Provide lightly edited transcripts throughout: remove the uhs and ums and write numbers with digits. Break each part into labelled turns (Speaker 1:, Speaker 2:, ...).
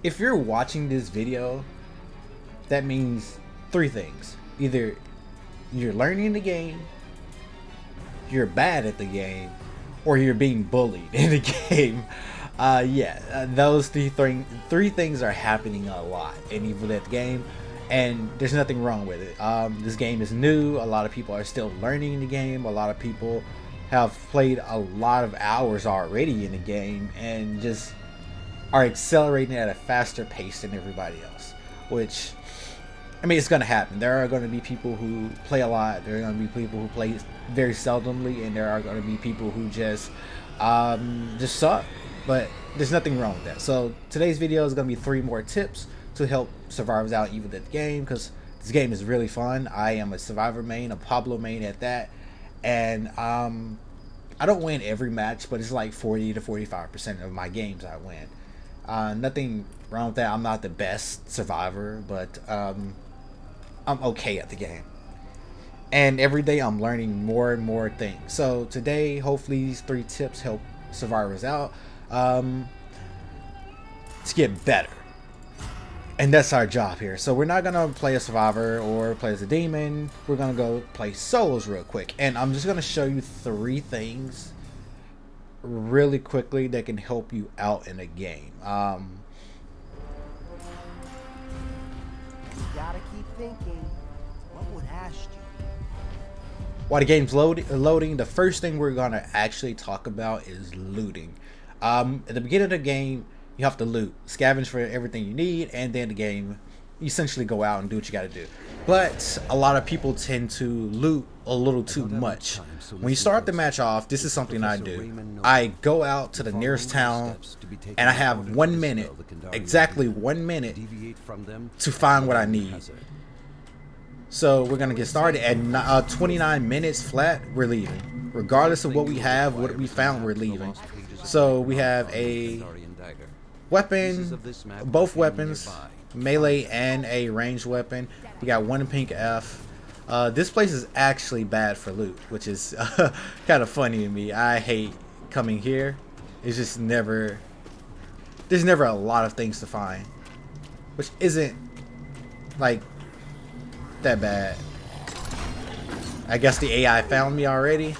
Speaker 1: if you're watching this video, that means three things. Either you're learning the game, you're bad at the game, or you're being bullied in the game. Those three things are happening a lot in Evil Dead game, and there's nothing wrong with it. This game is new. A lot of people are still learning the game. A lot of people have played a lot of hours already in the game and just are accelerating at a faster pace than everybody else, which, I mean, it's going to happen. There are going to be people who play a lot. There are going to be people who play very seldomly, and there are going to be people who just suck. But there's nothing wrong with that. So today's video is going to be 3 more tips to help survivors out Evil Dead game, because this game is really fun. I am a survivor main, a Pablo main at that, and I don't win every match, but it's like 40 to 45% of my games I win. Nothing wrong with that. I'm not the best survivor, but I'm okay at the game. And every day I'm learning more and more things. So today, hopefully these 3 tips help survivors out to get better. And that's our job here. So we're not gonna play a survivor or play as a demon. We're gonna go play solos real quick. And I'm just gonna show you 3 things really quickly that can help you out in a game.
Speaker 2: You gotta keep thinking. What would Ash do?
Speaker 1: While the game's loading, the first thing we're gonna actually talk about is looting. At the beginning of the game, you have to loot, scavenge for everything you need, and then the game, you essentially go out and do what you gotta do. But a lot of people tend to loot a little too much. When you start the match off, this is something I do. I go out to the nearest town, and I have 1 minute, exactly 1 minute, to find what I need. So we're gonna get started at 29 minutes flat. We're leaving, regardless of what we have, what we found. We're leaving. So we have a weapon, both weapons, melee and a ranged weapon. We got 1 pink F. This place is actually bad for loot, which is kind of funny to me. I hate coming here. It's just never, there's never a lot of things to find, which isn't like that bad. I guess the AI found me already,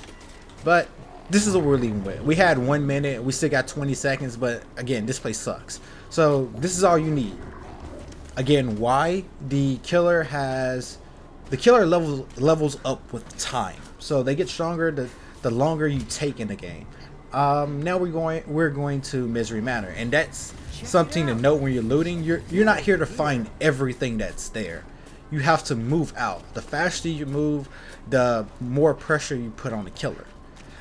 Speaker 1: but this is what we're leaving with. We had 1 minute, we still got 20 seconds, but again, this place sucks. So this is all you need. Again, why? The killer levels up with time, so they get stronger the longer you take in the game. Now we're going to Misery Manor, and that's something to note when you're looting. You're not here to find everything that's there. You have to move out. The faster you move, the more pressure you put on the killer.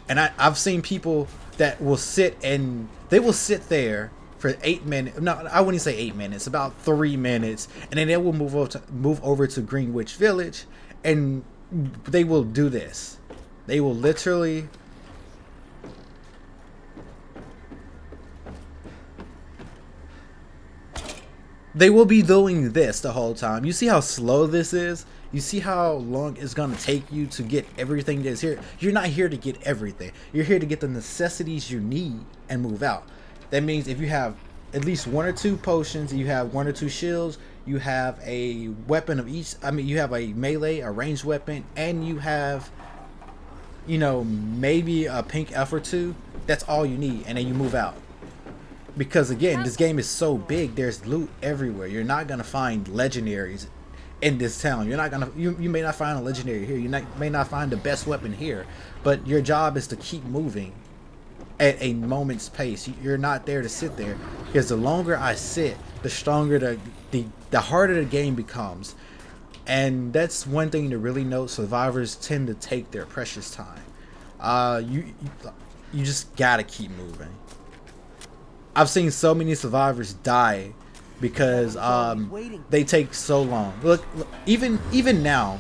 Speaker 1: And I've seen people that will sit there for 8 minutes. No, I wouldn't say 8 minutes, about 3 minutes, and then they will move over to Greenwich Village, and they will do this. They will literally be doing this the whole time. You see how slow this is? You see how long it's gonna take you to get everything that's here? You're not here to get everything. You're here to get the necessities you need and move out. That means if you have at least 1 or 2 potions, you have 1 or 2 shields, you have a weapon of each. I mean, you have a melee, a ranged weapon, and you have, you know, maybe a pink F or 2. That's all you need, and then you move out. Because again, this game is so big, there's loot everywhere. You're not gonna find legendaries in this town. You're not gonna, you may not find a legendary here. May not find the best weapon here, but your job is to keep moving at a moment's pace. You're not there to sit there, because the longer I sit, the stronger the harder the game becomes. And that's one thing to really note. Survivors tend to take their precious time. You just gotta keep moving. I've seen so many survivors die because they take so long. Look, even now,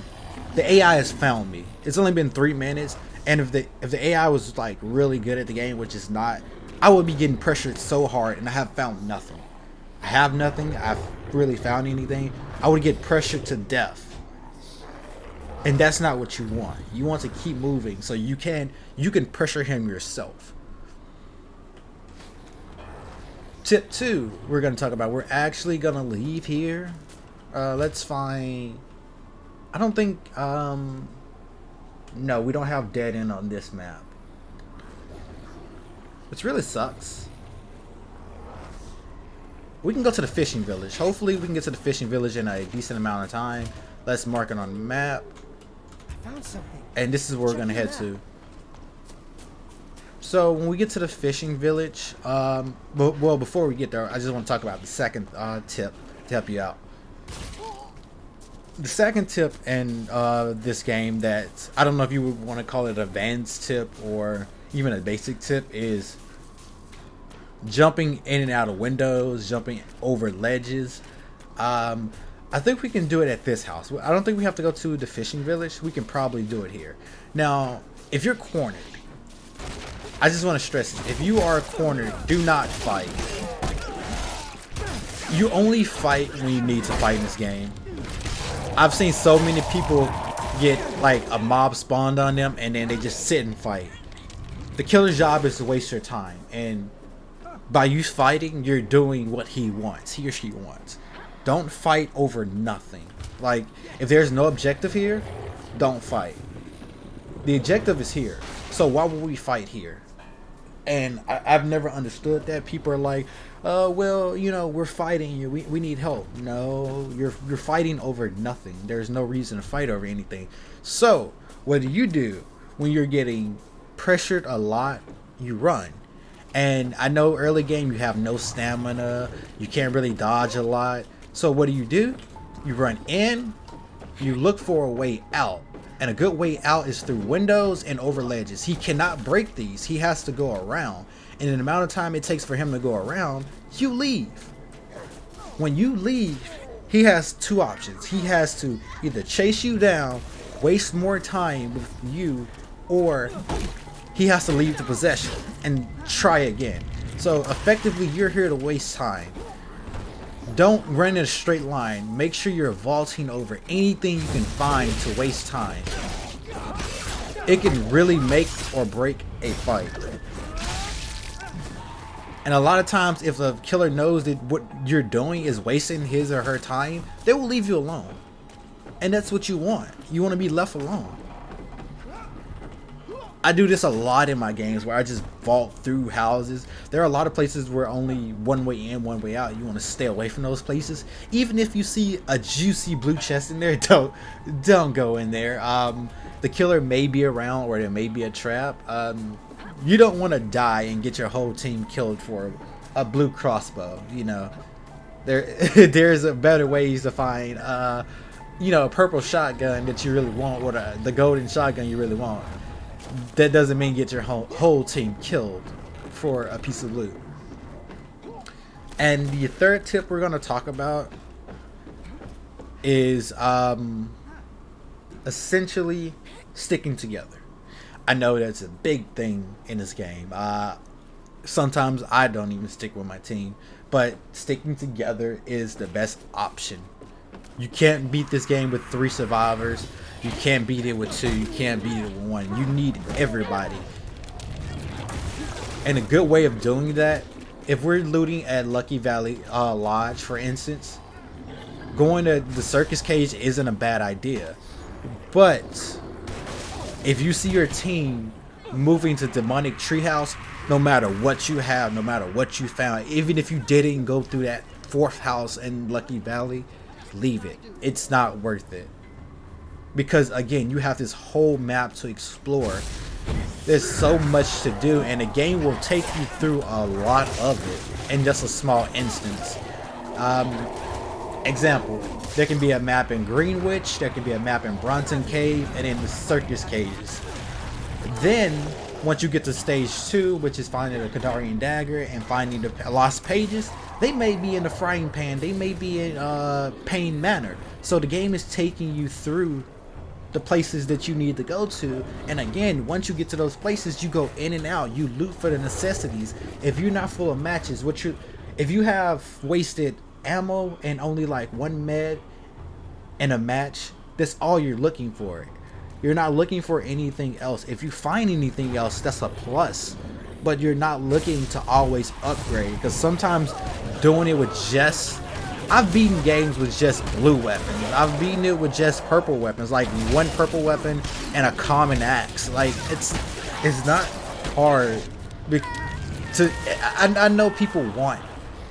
Speaker 1: the AI has found me. It's only been 3 minutes, and if the AI was like really good at the game, which is not, I would be getting pressured so hard, and I have found nothing. I have nothing. I've really found anything. I would get pressured to death, and that's not what you want. You want to keep moving so you can pressure him yourself. Tip 2 we're going to talk about. We're actually going to leave here. Let's find... I don't think... No, we don't have dead end on this map. Which really sucks. We can go to the fishing village. Hopefully we can get to the fishing village in a decent amount of time. Let's mark it on the map.
Speaker 2: I found something.
Speaker 1: And this is where we're going to head to. So when we get to the fishing village, well, before we get there, I just want to talk about the second tip to help you out. The second tip in this game that I don't know if you would want to call it an advanced tip or even a basic tip is jumping in and out of windows, jumping over ledges. I think we can do it at this house. I don't think we have to go to the fishing village. We can probably do it here. Now, if you're cornered, I just want to stress this. If you are cornered, do not fight. You only fight when you need to fight in this game. I've seen so many people get like a mob spawned on them and then they just sit and fight. The killer's job is to waste your time, and by you fighting, you're doing what he wants, he or she wants. Don't fight over nothing. Like, if there's no objective here, don't fight. The objective is here, so why would we fight here? And I've never understood that. People are like, well, you know, we're fighting you, we need help. No, you're fighting over nothing. There's no reason to fight over anything. So what do when you're getting pressured a lot? You run. And I know early game you have no stamina, you can't really dodge a lot. So what do? You run in, you look for a way out. And a good way out is through windows and over ledges. He cannot break these. He has to go around. And in the amount of time it takes for him to go around, you leave. When you leave, he has two options. He has to either chase you down, waste more time with you, or he has to leave the possession and try again. So effectively, you're here to waste time. Don't run in a straight line. Make sure you're vaulting over anything you can find to waste time. It can really make or break a fight. And a lot of times, if a killer knows that what you're doing is wasting his or her time, they will leave you alone. And that's what you want. You want to be left alone. I do this a lot in my games where I just vault through houses. There are a lot of places where only one way in, one way out. You want to stay away from those places. Even if you see a juicy blue chest in there, don't go in there. The killer may be around, or there may be a trap. You don't want to die and get your whole team killed for a blue crossbow. You know, there's a better ways to find you know, a purple shotgun that you really want, or the golden shotgun you really want. That doesn't mean get your whole team killed for a piece of loot. And the third tip we're going to talk about is essentially sticking together. I know that's a big thing in this game. Sometimes I don't even stick with my team, but sticking together is the best option. You can't beat this game with 3 survivors. You can't beat it with 2. You can't beat it with 1. You need everybody. And a good way of doing that, if we're looting at Lucky Valley Lodge, for instance, going to the circus cage isn't a bad idea. But if you see your team moving to Demonic Treehouse, no matter what you have, no matter what you found, even if you didn't go through that 4th house in Lucky Valley, leave it. It's not worth it. Because again, you have this whole map to explore. There's so much to do, and the game will take you through a lot of it in just a small instance. Example, there can be a map in Greenwich, there can be a map in Bronson Cave, and in the circus cages. Then, once you get to stage 2, which is finding the Kadarian dagger and finding the lost pages, they may be in the frying pan, they may be in Pain Manor. So the game is taking you through the places that you need to go to, and again, once you get to those places, you go in and out, you loot for the necessities. If you're not full of matches, if you have wasted ammo and only like 1 med in a match, that's all you're looking for. You're not looking for anything else. If you find anything else, that's a plus. but you're not looking to always upgrade, because sometimes doing it with just, I've beaten games with just blue weapons. I've beaten it with just purple weapons, like one purple weapon and a common axe. Like it's not hard I know people want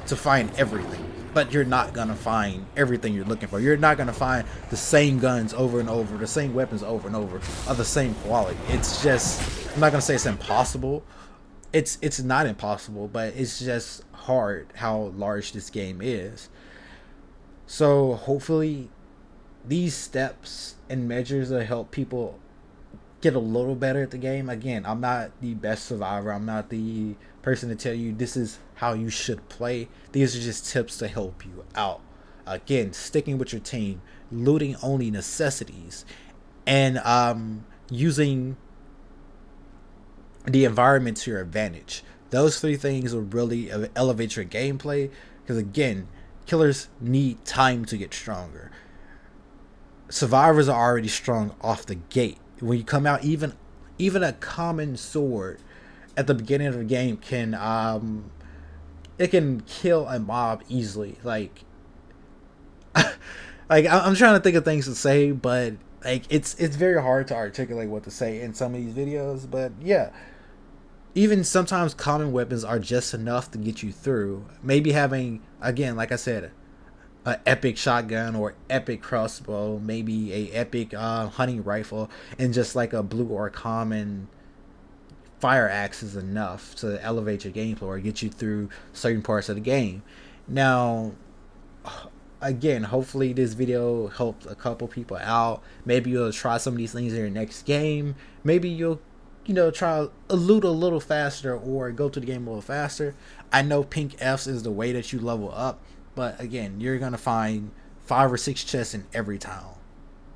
Speaker 1: to find everything, but you're not gonna find everything you're looking for. You're not gonna find the same guns over and over, the same weapons over and over, of the same quality. It's just, I'm not gonna say it's impossible. It's not impossible, but it's just hard how large this game is. So hopefully these steps and measures will help people get a little better at the game. Again, I'm not the best survivor. I'm not the person to tell you this is how you should play. These are just tips to help you out. Again, sticking with your team, looting only necessities, and using the environment to your advantage. Those three things will really elevate your gameplay, because again, killers need time to get stronger. Survivors are already strong off the gate. When you come out, even a common sword at the beginning of the game can it can kill a mob easily. Like I'm trying to think of things to say, but like it's very hard to articulate what to say in some of these videos. But yeah, even sometimes common weapons are just enough to get you through. Maybe having, again, like I said, an epic shotgun or epic crossbow, maybe a epic hunting rifle, and just like a blue or common fire axe is enough to elevate your gameplay or get you through certain parts of the game. Now, again, hopefully this video helped a couple people out. Maybe you'll try some of these things in your next game. Maybe you'll try a loot a little faster or go to the game a little faster. I know pink Fs is the way that you level up, but again, you're gonna find 5 or 6 chests in every town.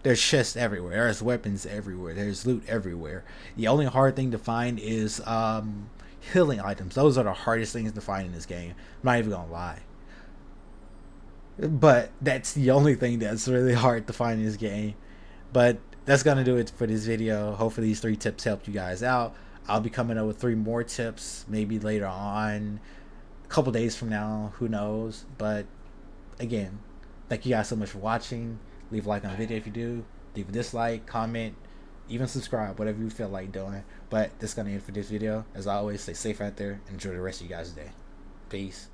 Speaker 1: There's chests everywhere. There's weapons everywhere. There's loot everywhere. The only hard thing to find is healing items. Those are the hardest things to find in this game. I'm not even gonna lie. But that's the only thing that's really hard to find in this game. But that's gonna do it for this video. Hopefully these 3 tips helped you guys out. I'll be coming up with 3 more tips maybe later on, a couple days from now, who knows. But again, thank you guys so much for watching. Leave a like on the video if you do. Leave a dislike, comment, even subscribe, whatever you feel like doing. But that's gonna end for this video. As always, stay safe out there and enjoy the rest of you guys' day. Peace.